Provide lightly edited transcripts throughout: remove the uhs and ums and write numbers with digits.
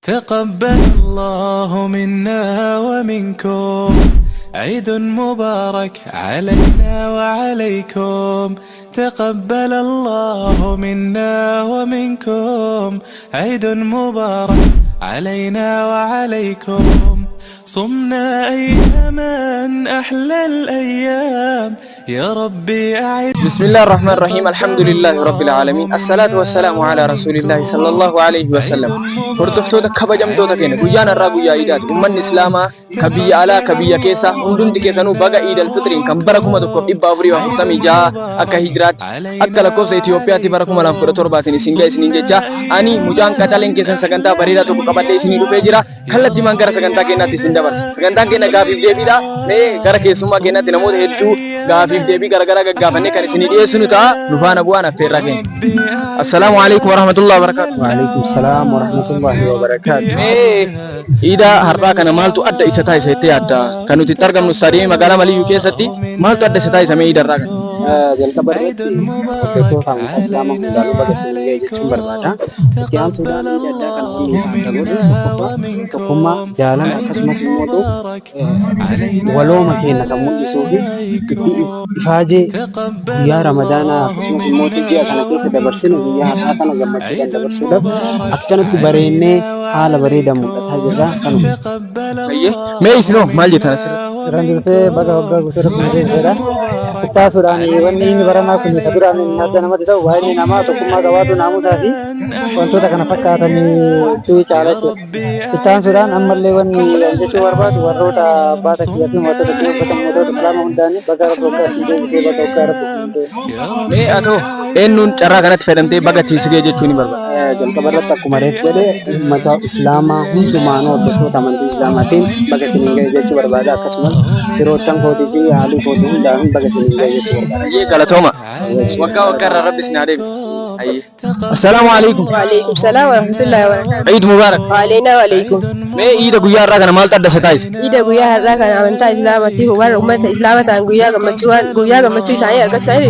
تقبل الله منا ومنكم عيد مبارك علينا وعليكم. تقبل الله منا ومنكم عيد مبارك علينا وعليكم. صمنا أياما أحلى الأيام يا ربي أعد. بسم الله الرحمن الرحيم. الحمد لله رب العالمين. الصلاة والسلام على رسول الله صلى الله عليه وسلم. هردفتو كبجم تو تكين غيان الرا غيا عيدات أمة الإسلام كبي على كبي كيسا هندون تكيسانو بقى عيد الفطر كم بركم دكتور إبافري وحتمي جا أكا هجرات أكا لكوس إثيوبيا تباركم الله فرطور باتني سينجا سينجا جا أني مجان كتالين كيسان سكنتا بريدا تو كبادة سينيرو بيجرا خلت دمان كرا سكنتا كينا تسينجا برس سكنتا كينا غافي ديبيدا مي كرا كيسوما كينا تنمود هدو غافي ديبي كرا كرا غافني كرا سينيرو سنوتا نفانا بوانا فيراكين. السلام عليكم ورحمة الله وبركاته. وعليكم السلام ورحمة الله وبركاته. إذا هربا كان مالتو أدى إستاي سيتي أدى كانوا تترجم نستدين مكان مالي يوكي ستي مالتو أدى إستاي سمي إذا راجع. jalqaba barreetti hordoftoota amantaa islaamaa hundaanuu baga isin ga'e jechuun barbaada. Itti aansuudhaan addaa kan hundi isaa godhu tokkummaa jaalala akkasumas immoo walooma keenya kan mul'isuu fi itti ifaajee guyyaa ramadaanaa akkasumas immoo ji'a kana keessa dabarsinu guyyaa har'aa kana gammachuudhaan dabarsuudhaaf akkanatti bareennee haala bareedaa mul'ataa jirra kanuma. Mee isinoo maal jettan asirratti? Irraan dursee baga waggaa guutuu rabbi jedha. Ittaasuudhaan wanni inni baranaa kun kan duraan adda namatti ta'u baay'inni namaa tokkummaa qabaatu naamusaa fi wantoota kana fakkaatanii caalaa jechuudha. Ittaansuudhaan ammallee wanni jechuu barbaadu warroota baata kiyyaa fi wantoota kiyyaa uffatan mootota islaamaa hundaanii baga waggaa ittiin deebisee baga waggaa rabbi ittiin deebisu. Mee atoo eenyuun carraa kanatti fayyadamtee baga ittiin sigee jechuun ni barbaada? Jalqaba irratti akkuma reef jedhee uummata islaamaa hundumaanuu hordoftoota amantii islaamaatiin baga isin ga'e jechuu barbaada. Akkasumas firoottan kootii fi haalii kootii hundaan baga isin ga'e jechuu barbaada. Galatooma. Waggaa waggaa irraa rabbi isin haa deebisu. السلام عليكم. وعليكم السلام ورحمة الله وبركاته. عيد مبارك. وعلينا وعليكم. ما عيد غيار راكنا مال تدا ستايس. عيد غيار راكنا أمانتا إسلامتي هو أمة إسلامتا غيار غمتشوان شاي أرجع شاي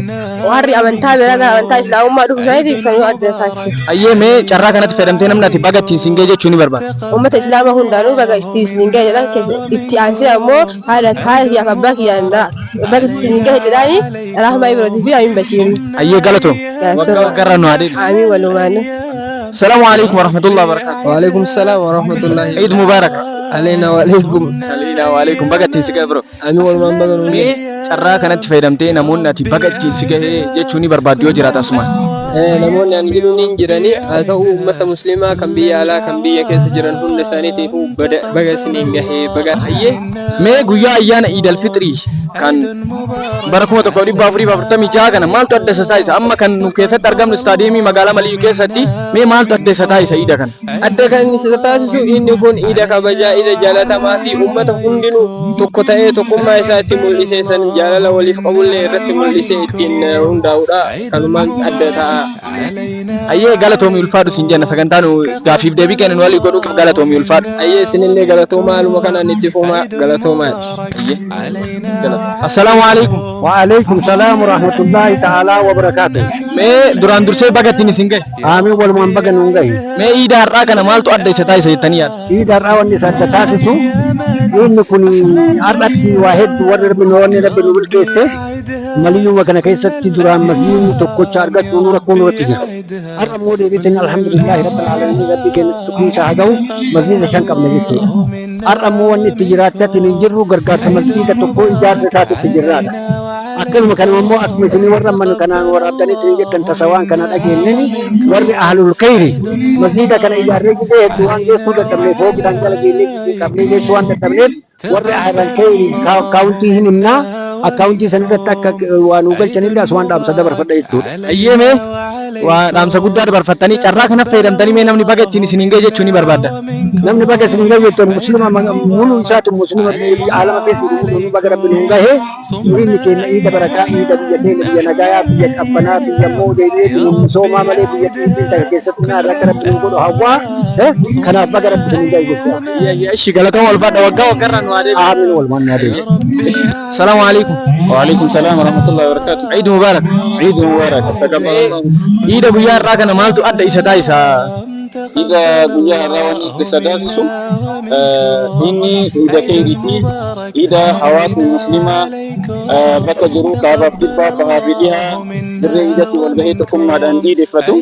وهري أمانتا براغا أمانتا إسلام ما دوب شاي كانوا أدنى تاس. أيه ما شرّا كانت فردمتنا من أتباعك تيسينجي شوني بربا. أمة إسلام هون دارو بعك تيسينجي جدا كيس إتيانسي أمو هذا يا كباك يا ندا بعك تيسينجي جداني رحمة إبراهيم في أمين بشير. أيه غلطهم. وكرر نوادي. آمين ولومانه. السلام عليكم ورحمة الله وبركاته. وعليكم السلام ورحمة الله. عيد مبارك. علينا وعليكم. علينا وعليكم بقى تيسيجي برو. آمين والله ما بدنا. مي شرّا كانت فردمتنا نمون نتي بقى تيسيجي جشوني برباديو جرات أسمان. namoonni aan jiruun jiranii haa ta'u uummata musliimaa kan biyya alaa kan biyya keessa jiran hunda isaaniitiifuu baga isiniin gahee baga hayyee. Mee guyyaa ayyaana Iidal Fixrii kan bara 1446 kana maaltu adda isa taasisa? Amma kan nu keessatti argamnu istaadiyeemii magaalaa Maliyyuu keessatti mee maaltu adda isa taasisa iida kana? Adda kan isa taasisu inni kun iida kabajaa, iida jaalatamaa fi uummata hundinuu tokko ta'ee tokkummaa isaa itti mul'isee san jaalala waliif qabullee irratti mul'isee ittiin hundaa'udha. Kanumaan adda ta'a. Ayyee galatoomi ulfaadhu siin jenna sagantaan gaafiif deebii kennan walii godhuu galatoomi ulfaadhu. Ayyee isinillee galatoomaa haaluma kanaan itti fumaa galatoomaa. Assalaamu alaikum. Wa alaikum salaam wa rahmatullahi ta'ala wa barakatuh. Mee duraan dursee baga ittiin isin gahe? Amiin walumaan baga nuun gahe. Mee iida har'aa kana maaltu adda isa taasisa jettanii yaaddu? Iida har'aa wanni isa adda taasisu inni kun har'atti waa hedduu warri rabbi nu bilcheesse Maliyyuu kana keessatti duraan masjiidni tokkocha argachuun rakkoo nurratti jira. Har'a immoo deebiitiin alhamdulillahi rabbil aalamiin rabbi keenya sukkuunsa haa ga'u masjiida shan qabna jechuudha. Har'a immoo wanni itti jiraachatiin hin jirru gargaarsa masjiida tokkoo ijaarsa isaatu itti jirraadha. Akkasuma kanuma immoo akkuma isinii warra mana kanaan waraabdanitti hin jettan tasawaan kana dhageenyani warri ahlul khayri masjiida kana ijaarree gidee hedduu waan geessuu dadhabneef hoogiidhaan jala geennee qabnee geessuu waan dadhabneef warri ahlul khayri kaawuntii hin himnaa akkaawuntii sanirratti akka waan galchanillee as waan dhaamsa dabarfadha jechuudha. Ayyee mee waa dhaamsa guddaa dabarfattanii carraa kana fayyadamtanii mee namni baga ittiin isiniin ga'e jechuun ni barbaadda. Namni baga isiniin ga'e jechuun muslima mulu isaatu muslima alama keessatti baga rabbi nuun gahe inni keenya iida barakaa iida biyya keenya biyya nagayaa biyya qabbanaa biyya immoo deebi'eetu misoomaa malee biyya xixiqqaa keessatti naa irratti rabbi nuun godhu hawwaa kanaaf baga rabbi nuun ga'e jechuudha. Ishi galatama ulfaadha waggaa waggaarraan nu adeemu. Amiin walumaan nu adeemu. Salaamu alaikum. وعليكم السلام ورحمة الله وبركاته. عيد مبارك. عيد مبارك. عيد غيار راكنا مالتو أدى إسا تايسا إذا قلنا رواني قصداتسو إني إذا كيرتي إذا حواس المسلمة بتجرو كابا بتبا فهابدها بالرئيدة والبهيتكم مادان دي دفتو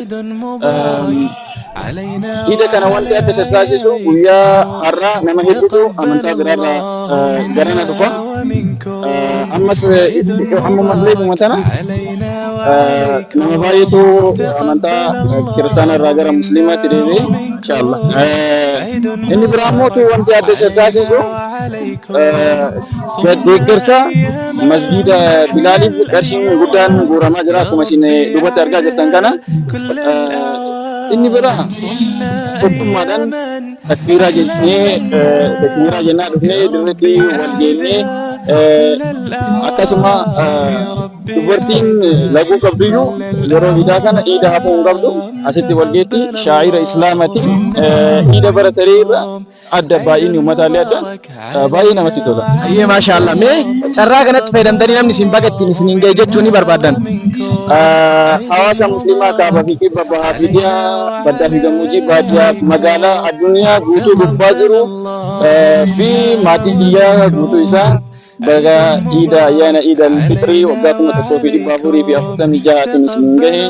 إذا كان وانت أتسداسسو ويا أرى نما هدو أمنتا برارا غرانا دفا أمس أمم مدلي مثلا نما بايتو أمنتا كرسانا راجر مسلمة تريبي إن شاء الله إني براموتو وانت أتسداسسو كدكرسا مسجد بلالي كرشين غدان غورما جرا كمسين دوبا ترجع جتنكنا إني برا كتب مادن تكبيرا جنا دفني درتي والجنة أكاسما dubartiin lagu qabdu yeroo idaa kana iida hafuun qabdu asitti walgeetti shaa'ira islaamati iida baratariirra adda baay'inni uummataalee adda baay'ee namatti tola. Ayyee maashaallah mee carraa kanatti fayyadamtanii namni isin bagattiin isin hin gahe jechuu ni barbaadan. Hawaasa musliimaa kaabaa fi kibba bahaa fi dhiyaa baddaa fi gammoojjii baadiyyaa magaalaa addunyaa guutuu gubbaa jiru fi maatii biyyaa guutuu isaa baga ida ayana ida al-fitri waggaa kuma tokkoo fi dhibba afurii fi afurtamii jahaatiin isin gahe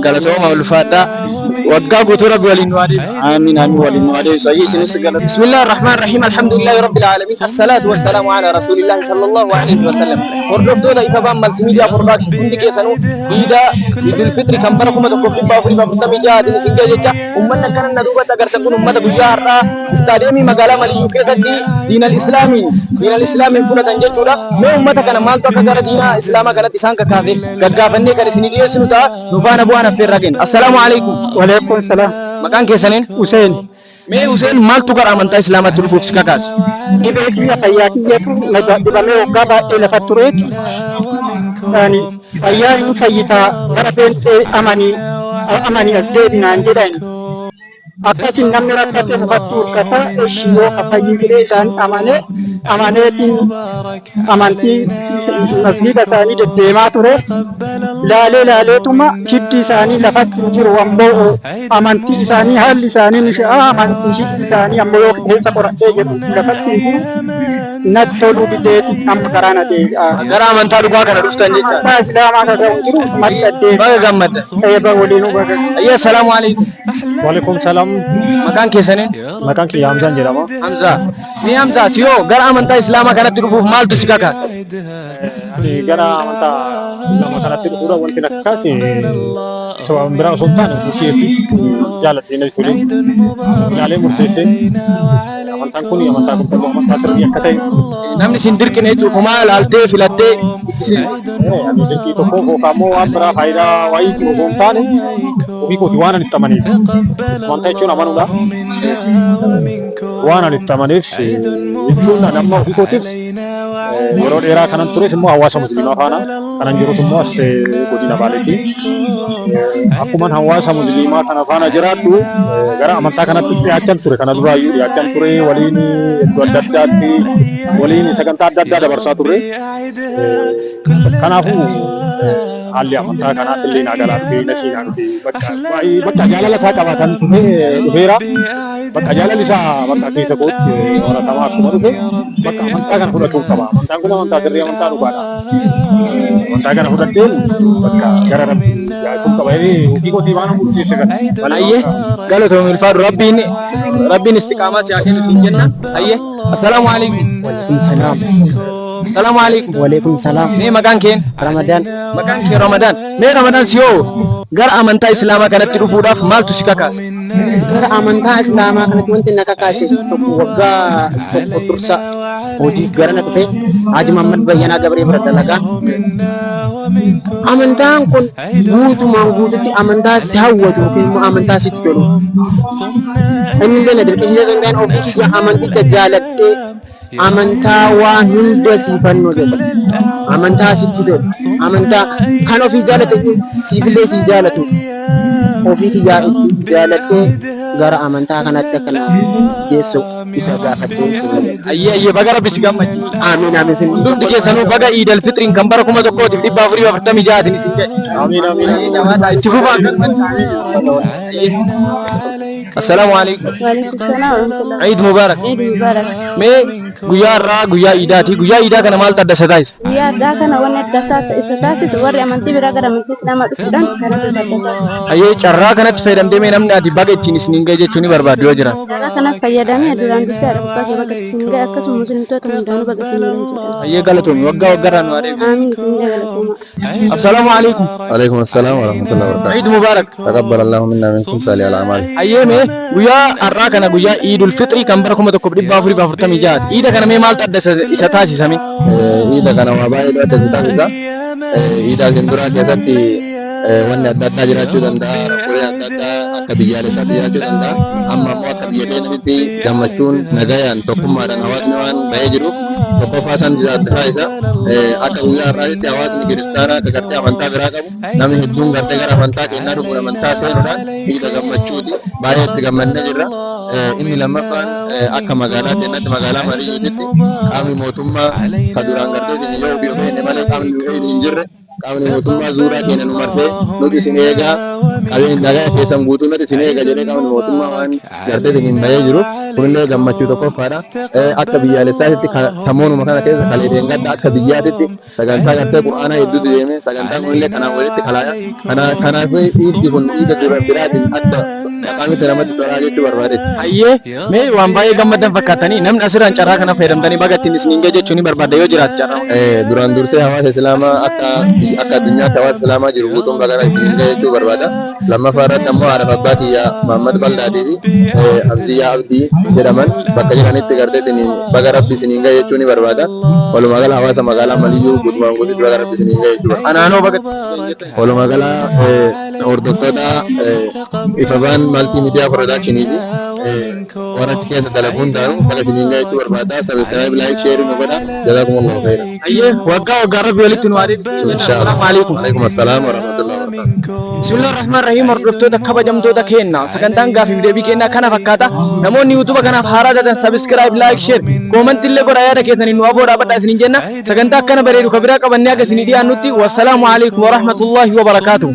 galatooma ulfaadha waggaa guutuu rabbi waliin nu adeemsi amiin amiin waliin nu adeemsi ayyi isinis galata bismillahir rahmanir rahim alhamdulillahi rabbil alamin assalatu wassalamu ala rasulillahi sallallahu alaihi wasallam hordoftoota ifa baan multimedia production hundi keessanu ida idul fitri kan bara kuma tokkoo fi dhibba afurii fi afurtamii jahaatiin isin gahe jecha ummanni akkanan na duubatti agartan kun ummata guyyaa har'aa istaadiyeemii magaalaa Maliyyuu keessatti diinal islaamiin fudhatan jechuudha. Mee ummata kana maaltu akka gara diinaa islaamaa kanatti isaan kakkaase gaggaafannee kan isin dhiyeessinu ta'a nu faana bu'aan affeerraa kenna. Assalaamu alaikum. Waalaikum salaam. Maqaan keessaniin? Hussein. Mee Hussein maaltu gara amantaa islaamaatti dhufuuf si kakaase? Dhibee kiyya fayyaa kiyyatu dibamee waggaa baay'ee lafa tureeti. Fayyaa hin fayyitaa gara feenxee amanii as deebinaan jedhan. Akkasin namni rakkate mufatti hirkata yoo kafayyii fidee isaan amaneetiin amantii masjiida isaanii deddeemaa ture laaleetuma hiddi isaanii lafatti jiru ammoo amantii isaanii haalli isaanii ni sha'a amantii hiddi isaanii ammoo yoo keessa qoradhee jedhu lafatti jiru natti toluu dideeti amma karaan adeebi'a. Gara amantaa dhugaa kana dhuftan jecha. Amantaa islaamaa kana jiru madda baga gammadda. Eebba waliinuu baga. Ayyaa salaamu alaikum. Waalaikum salaam. Maqaan keessaniin? Maqaan kiyya Hamzaan jedhama. Hamzaa. Mee Hamzaa siyoo gara amantaa islaamaa kanatti dhufuuf maaltu si kakaase? Gara amantaa islaamaa kanatti dhufuudha wanti na kakaase sababa biraa osoo hin taane bukkee fi jaaladhee na tole ilaalee murteessee amantaan kun amantaa qulqulluu amantaa sirrii akka ta'e namni sin dirqine jechuuf maal ilaaltee filattee dirqii tokko yookaan immoo waan biraa faayidaa wayii osoo hin taane ofii kooti waan ani itti amaneef wanta jechuun amanuudha waan ani itti amaneef jechuun nama ofii kootiif yeroo dheeraa kanan tures immoo hawaasa musliimaa faana kanan jirus immoo as godina Baaleetti akkuma hawaasa musliimaa kana faana jiraadhu gara amantaa kanattis dhiyaachan ture kana duraayyuu dhiyaachan ture waliin iddoo adda addaatti waliin sagantaa adda addaa dabarsaa turre kanaafuu haalli amantaa kanaatti illee nagalaa dhufee nasiidhaan dhufee bakka jaalala isaa qabaatan dhufeera bakka jaalala isaa bakka keessa kootti horatamaa akkuma dhufe bakka amantaa kana fudhachuu qaba amantaan kun amantaa sirrii amantaa dhugaadha amantaa kana fudhadheen bakka gara rabbii jaachuun qaba ofii kootii waan murteesse kan ayyee galatoom ilfaadhu rabbiin istiqaamaa si haa kennu siin jenna ayyee assalaamu alaikum. Salaam. Assalamu alaikum. Waalaikum salaam. Mee maqaan keen? Ramadan. Maqaan kee Ramadan. Mee Ramadan siyoo gara amantaa islaamaa kanatti dhufuudhaaf maaltu si kakaase? Gara amantaa islaamaa kanatti wanti na kakaase tokko waggaa tokko dursa hojii gara na dhufe Haji Muhammad Bayyanaa Gabree bira dalagaa. Amantaan kun guutumaan guututti amantaa si hawwatu yookiin immoo amantaa sitti tolu. Inni illee na dirqisiisee sun ta'an ofii kiyya amanticha jaaladhee amantaa waan hunda siifannoo jedha. Amantaa sitti tolu. Amantaa kan ofii jaalate siifillee si jaalatu. Ofii kiyyaa itti jaaladhee gara amantaa kanatti akka na geessu isa gaafadhee sinii. Ayyee baga rabbi si gammachiisu. Amiin amiin sin. Hundi keessanuu baga Iidal Fitriin kan bara 1446 isin ga'e. Amiin amiin. Itti fufaa kan السلام عليكم. وعليكم السلام ورحمة الله. عيد مبارك. عيد مبارك. مي غيا را غيا إيداتي غيا إيدا كان مال تدساتايس. يا داكنا وانا دسات استاتي توري أمانتي براغرا من تسلام الإسلام كانت تدسات. أيه شرّا كانت فيرم دي من أمنا تباغي تيني سنينجا جي توني برباد وجرا. شرّا كانت فيدامي أدران بسار باقي باقي سنينجا أكس مسلم توت من دانو باقي سنينجا. أيه قالتهم وقا وقران واري. آمين سنينجا قالتهم. السلام عليكم. عليكم السلام ورحمة الله وبركاته. عيد مبارك. تقبل الله منا منكم صالح الأعمال. أيه مي غيا أرّا كان غيا عيد الفطر كم بركم تكبر بافري بافرتا ميجاد. إيدا كان مي مال تدساتي سامي. إذا كان وباء تدساتي إذا سندرا كساتي wanni adda addaa jiraachuu danda'a rakkoleen adda addaa akka biyyaalessaatti jiraachuu danda'a amma immoo akka biyya keenyatti gammachuun nagayaan tokkummaadhaan hawaasni waan bahee jiruuf tokkoffaa isaan jiraattisaa isa akka guyyaa har'aatti hawaasni kiristaanaa akka gartee amantaa biraa qabu namni hedduun gartee gara amantaa keenyaa dhufuun amantaa seenuudhaan miidha gammachuuti baay'ee itti gammannee jirra inni lammaffaan akka magaalaa keenyatti magaalaa Mariyyuutitti qaamni mootummaa ka duraan gartee keenya yoo ofii ofii malee qaamni hin jirre qaamni mootummaa zuuraa keenya nu marsee nuti isin eegaa qabeenya nagaa keessan guutuu nuti isin eegaa jedhee qaamni mootummaa waan gartee hin bahee jiru kunillee gammachuu tokkoffaadha akka biyyaalessaatti sammuunuma kana keessa kalee deengadda akka biyyaatitti sagantaa gartee qur'aanaa hedduutu deeme sagantaan kunillee kanaan walitti kalaaya kanaaf iiddi kun iida dura biraatiin adda qaamni namatti tolaa jechuu barbaadetti. Ayyee mee waan baay'ee gammadan fakkaatanii namni asirraan carraa kana fayyadamtanii bagattiin isin hin jechuun barbaada yoo jiraatu carraa. Duraan dursee hawaasa islaamaa akka addunyaatti hawaasa islaamaa jiru guutuun bagana isin hin jechuu barbaada. Lammaffaa irratti ammoo haadha abbaa kiyyaa Mahammad Baldaatii fi Abdiyyaa Abdii jedhaman bakka jiranitti garteetiin baga rabbi isin hin jechuun ni barbaada. Walumaa gala hawaasa magaalaa Mariyyuu guutumaan guutuutti baga rabbi isin hin jechuu barbaada. Anaanoo bagatti. Walumaa gala hordoftoota Ifabaan Multimedia Production warrachi keessa dalaguun taanu baga isin hin jechuu barbaada. Subscribe, like, share nu godha. Jazakumullahu khairan. Ayyee waggaa rabbi walitti nu adeemsisu. Assalamu alaikum. Alaikum assalam warahmatullahi wabarakatuh. Bismillahir Rahmanir Rahim. Hordoftoota kabajamtoota keenya sagantaan gaafii deebii keenyaa kana fakkaata. Namoonni YouTube kanaaf haaraa taatan subscribe, like, share, comment illee godhaa yaada keessaniin nu afoo dhaabadhaa isiniin jenna. Sagantaa akkana bareedu ka biraa qabannee akka isinii dhiyaannutti wassalaamu alaikum warahmatullahi wabarakatuh.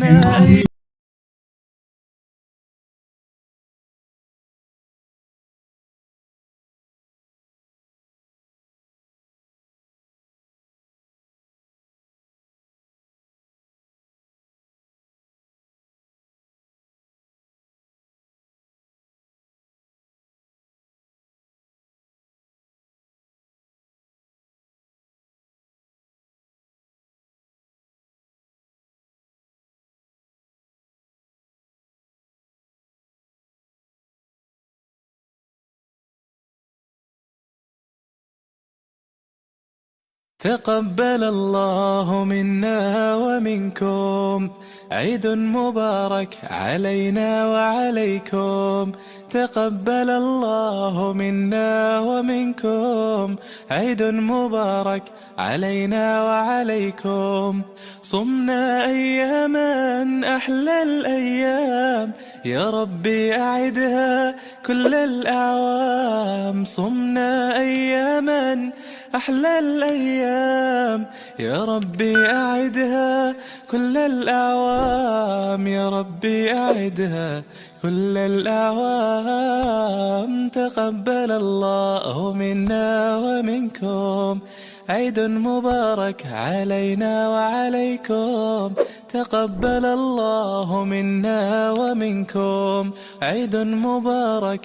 تقبل الله منا ومنكم عيد مبارك علينا وعليكم تقبل الله منا ومنكم عيد مبارك علينا وعليكم صمنا أياما أحلى الأيام يا ربي أعدها كل الأعوام صمنا أياما أحلى الأيام يا ربي أعدها كل الأعوام يا ربي أعدها كل الأعوام تقبل الله منا ومنكم عيد مبارك علينا وعليكم تقبل الله منا ومنكم عيد مبارك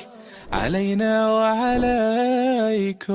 علينا وعليكم.